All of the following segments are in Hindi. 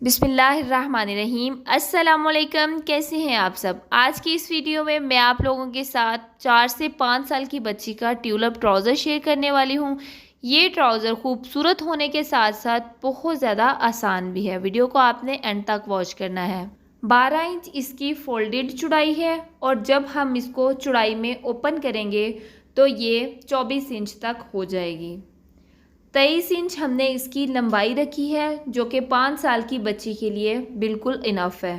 बिस्मिल्लाहिर्रहमानिर्रहीम। अस्सलाम वालेकुम। कैसे हैं आप सब। आज की इस वीडियो में मैं आप लोगों के साथ 4 से 5 साल की बच्ची का ट्यूलिप ट्राउज़र शेयर करने वाली हूँ। ये ट्राउज़र खूबसूरत होने के साथ साथ बहुत ज़्यादा आसान भी है। वीडियो को आपने एंड तक वॉच करना है। 12 इंच इसकी फोल्डेड चौड़ाई है और जब हम इसको चौड़ाई में ओपन करेंगे तो ये 24 इंच तक हो जाएगी। 23 इंच हमने इसकी लंबाई रखी है जो कि 5 साल की बच्ची के लिए बिल्कुल इनफ है।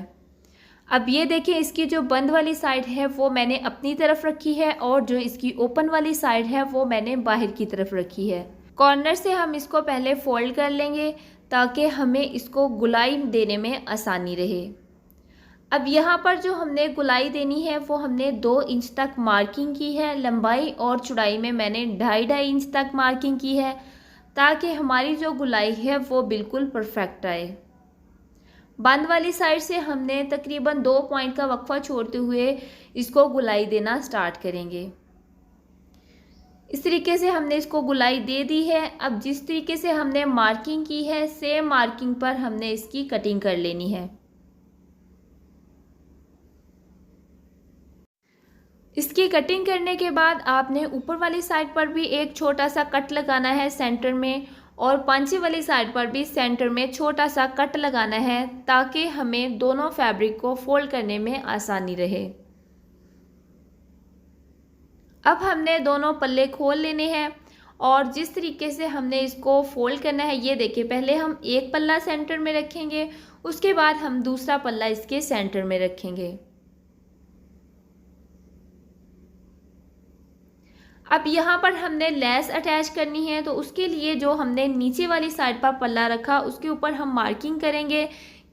अब ये देखें, इसकी जो बंद वाली साइड है वो मैंने अपनी तरफ रखी है और जो इसकी ओपन वाली साइड है वो मैंने बाहर की तरफ रखी है। कॉर्नर से हम इसको पहले फोल्ड कर लेंगे ताकि हमें इसको गुलाई देने में आसानी रहे। अब यहाँ पर जो हमने गुलाई देनी है वो हमने 2 इंच तक मार्किंग की है। लंबाई और चौड़ाई में मैंने 2.5 इंच तक मार्किंग की है ताकि हमारी जो गुलाई है वो बिल्कुल परफेक्ट आए। बंद वाली साइड से हमने तकरीबन 2 पॉइंट का वक्फा छोड़ते हुए इसको गुलाई देना स्टार्ट करेंगे। इस तरीके से हमने इसको गुलाई दे दी है। अब जिस तरीके से हमने मार्किंग की है सेम मार्किंग पर हमने इसकी कटिंग कर लेनी है। इसकी कटिंग करने के बाद आपने ऊपर वाली साइड पर भी एक छोटा सा कट लगाना है सेंटर में, और पांचे वाली साइड पर भी सेंटर में छोटा सा कट लगाना है ताकि हमें दोनों फैब्रिक को फोल्ड करने में आसानी रहे। अब हमने दोनों पल्ले खोल लेने हैं और जिस तरीके से हमने इसको फोल्ड करना है ये देखिए, पहले हम एक पल्ला सेंटर में रखेंगे, उसके बाद हम दूसरा पल्ला इसके सेंटर में रखेंगे। अब यहाँ पर हमने लेस अटैच करनी है तो उसके लिए जो हमने नीचे वाली साइड पर पल्ला रखा उसके ऊपर हम मार्किंग करेंगे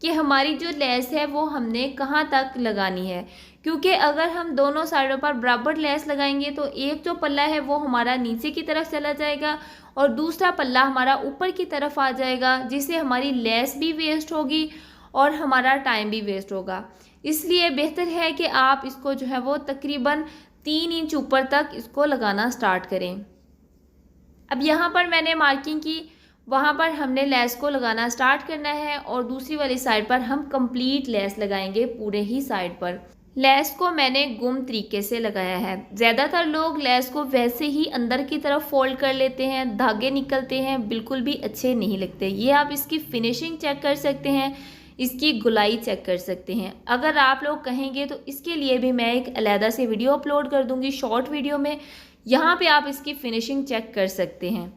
कि हमारी जो लेस है वो हमने कहाँ तक लगानी है, क्योंकि अगर हम दोनों साइडों पर बराबर लेस लगाएंगे तो एक जो पल्ला है वो हमारा नीचे की तरफ चला जाएगा और दूसरा पल्ला हमारा ऊपर की तरफ आ जाएगा, जिससे हमारी लेस भी वेस्ट होगी और हमारा टाइम भी वेस्ट होगा। इसलिए बेहतर है कि आप इसको जो है वो तकरीबन 3 इंच ऊपर तक इसको लगाना स्टार्ट करें। अब यहाँ पर मैंने मार्किंग की, वहाँ पर हमने लेस को लगाना स्टार्ट करना है और दूसरी वाली साइड पर हम कंप्लीट लेस लगाएंगे पूरे ही साइड पर। लेस को मैंने गुम तरीके से लगाया है। ज़्यादातर लोग लेस को वैसे ही अंदर की तरफ फोल्ड कर लेते हैं, धागे निकलते हैं, बिल्कुल भी अच्छे नहीं लगते। ये आप इसकी फिनिशिंग चेक कर सकते हैं, इसकी गुलाई चेक कर सकते हैं। अगर आप लोग कहेंगे तो इसके लिए भी मैं एक अलहदा से वीडियो अपलोड कर दूंगी शॉर्ट वीडियो में, यहाँ पे आप इसकी फिनिशिंग चेक कर सकते हैं।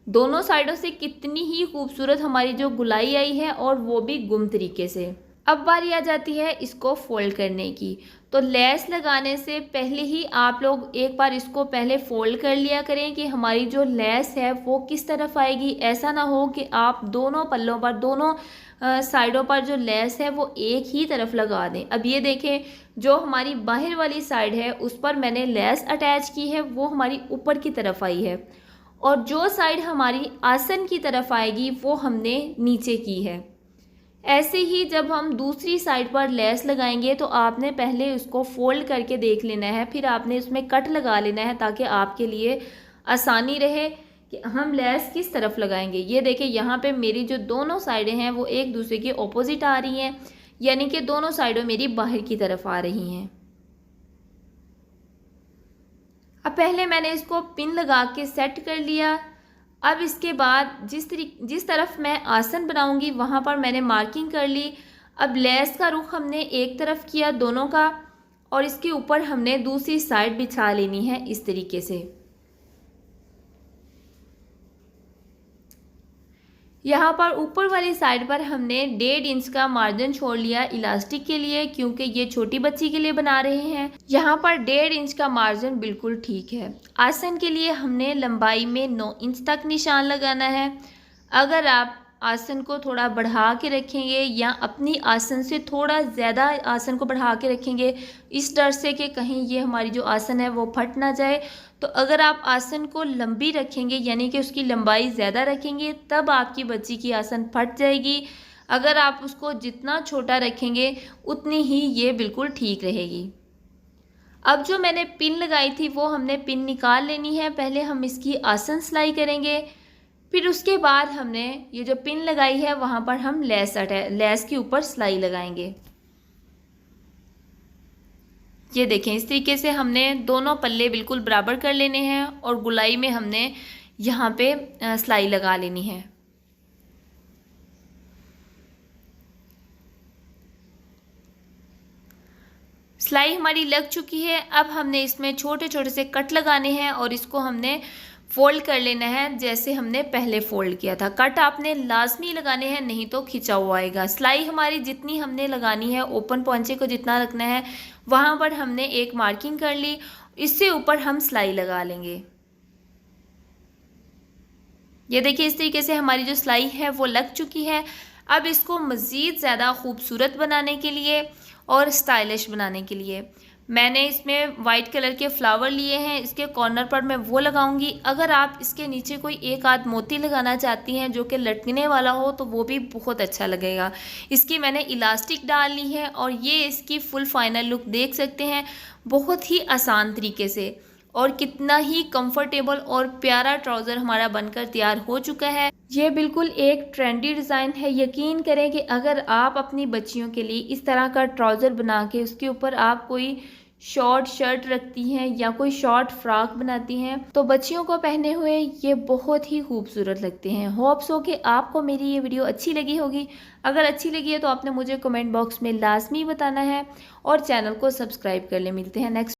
दोनों साइडों से कितनी ही खूबसूरत हमारी जो गुलाई आई है और वो भी गुम तरीके से। अब बारी आ जाती है इसको फोल्ड करने की। तो लेस लगाने से पहले ही आप लोग एक बार इसको पहले फोल्ड कर लिया करें कि हमारी जो लेस है वो किस तरफ आएगी। ऐसा ना हो कि आप दोनों पल्लों पर, दोनों साइडों पर जो लेस है वो एक ही तरफ लगा दें। अब ये देखें, जो हमारी बाहर वाली साइड है उस पर मैंने लेस अटैच की है, वो हमारी ऊपर की तरफ आई है, और जो साइड हमारी आसन की तरफ आएगी वो हमने नीचे की है। ऐसे ही जब हम दूसरी साइड पर लेस लगाएंगे तो आपने पहले उसको फोल्ड करके देख लेना है, फिर आपने उसमें कट लगा लेना है ताकि आपके लिए आसानी रहे कि हम लेस किस तरफ लगाएंगे। ये देखिए, यहाँ पे मेरी जो दोनों साइडें हैं वो एक दूसरे के ऑपोजिट आ रही हैं, यानी कि दोनों साइडें मेरी बाहर की तरफ आ रही हैं। अब पहले मैंने इसको पिन लगा के सेट कर लिया। अब इसके बाद जिस तरफ मैं आसन बनाऊंगी वहाँ पर मैंने मार्किंग कर ली। अब लेस का रुख हमने एक तरफ किया दोनों का, और इसके ऊपर हमने दूसरी साइड बिछा लेनी है इस तरीके से। यहाँ पर ऊपर वाली साइड पर हमने 1.5 इंच का मार्जिन छोड़ लिया इलास्टिक के लिए, क्योंकि ये छोटी बच्ची के लिए बना रहे हैं। यहाँ पर 1.5 इंच का मार्जिन बिल्कुल ठीक है। आसन के लिए हमने लंबाई में 9 इंच तक निशान लगाना है। अगर आप आसन को थोड़ा बढ़ा के रखेंगे या अपनी आसन से थोड़ा ज़्यादा आसन को बढ़ा के रखेंगे इस डर से कि कहीं ये हमारी जो आसन है वो फट ना जाए, तो अगर आप आसन को लंबी रखेंगे यानी कि उसकी लंबाई ज़्यादा रखेंगे तब आपकी बच्ची की आसन फट जाएगी। अगर आप उसको जितना छोटा रखेंगे उतनी ही ये बिल्कुल ठीक रहेगी। अब जो मैंने पिन लगाई थी वो हमने पिन निकाल लेनी है। पहले हम इसकी आसन सिलाई करेंगे। फिर उसके बाद हमने ये जो पिन लगाई है वहाँ पर हम लेस के ऊपर सिलाई लगाएंगे। ये देखें, इस तरीके से हमने दोनों पल्ले बिल्कुल बराबर कर लेने हैं और गुलाई में हमने यहाँ पे सिलाई लगा लेनी है। सिलाई हमारी लग चुकी है। अब हमने इसमें छोटे छोटे से कट लगाने हैं और इसको हमने फोल्ड कर लेना है जैसे हमने पहले फोल्ड किया था। कट आपने लाजमी लगाने हैं, नहीं तो खिंचा हुआ आएगा। सिलाई हमारी जितनी हमने लगानी है, ओपन पहुंचे को जितना रखना है, वहाँ पर हमने एक मार्किंग कर ली। इससे ऊपर हम सिलाई लगा लेंगे। ये देखिए, इस तरीके से हमारी जो सिलाई है वो लग चुकी है। अब इसको मज़ीद ज़्यादा खूबसूरत बनाने के लिए और स्टाइलिश बनाने के लिए मैंने इसमें वाइट कलर के फ्लावर लिए हैं। इसके कॉर्नर पर मैं वो लगाऊंगी। अगर आप इसके नीचे कोई एक आध मोती लगाना चाहती हैं जो कि लटकने वाला हो तो वो भी बहुत अच्छा लगेगा। इसकी मैंने इलास्टिक डाल ली है और ये इसकी फुल फाइनल लुक देख सकते हैं, बहुत ही आसान तरीके से। और कितना ही कंफर्टेबल और प्यारा ट्राउज़र हमारा बनकर तैयार हो चुका है। ये बिल्कुल एक ट्रेंडी डिज़ाइन है। यकीन करें कि अगर आप अपनी बच्चियों के लिए इस तरह का ट्राउज़र बना के उसके ऊपर आप कोई शॉर्ट शर्ट रखती हैं या कोई शॉर्ट फ्रॉक बनाती हैं तो बच्चियों को पहने हुए ये बहुत ही खूबसूरत लगते हैं। होप्स हो कि आपको मेरी ये वीडियो अच्छी लगी होगी। अगर अच्छी लगी है तो आपने मुझे कमेंट बॉक्स में लाजमी बताना है और चैनल को सब्सक्राइब कर ले। मिलते हैं नेक्स्ट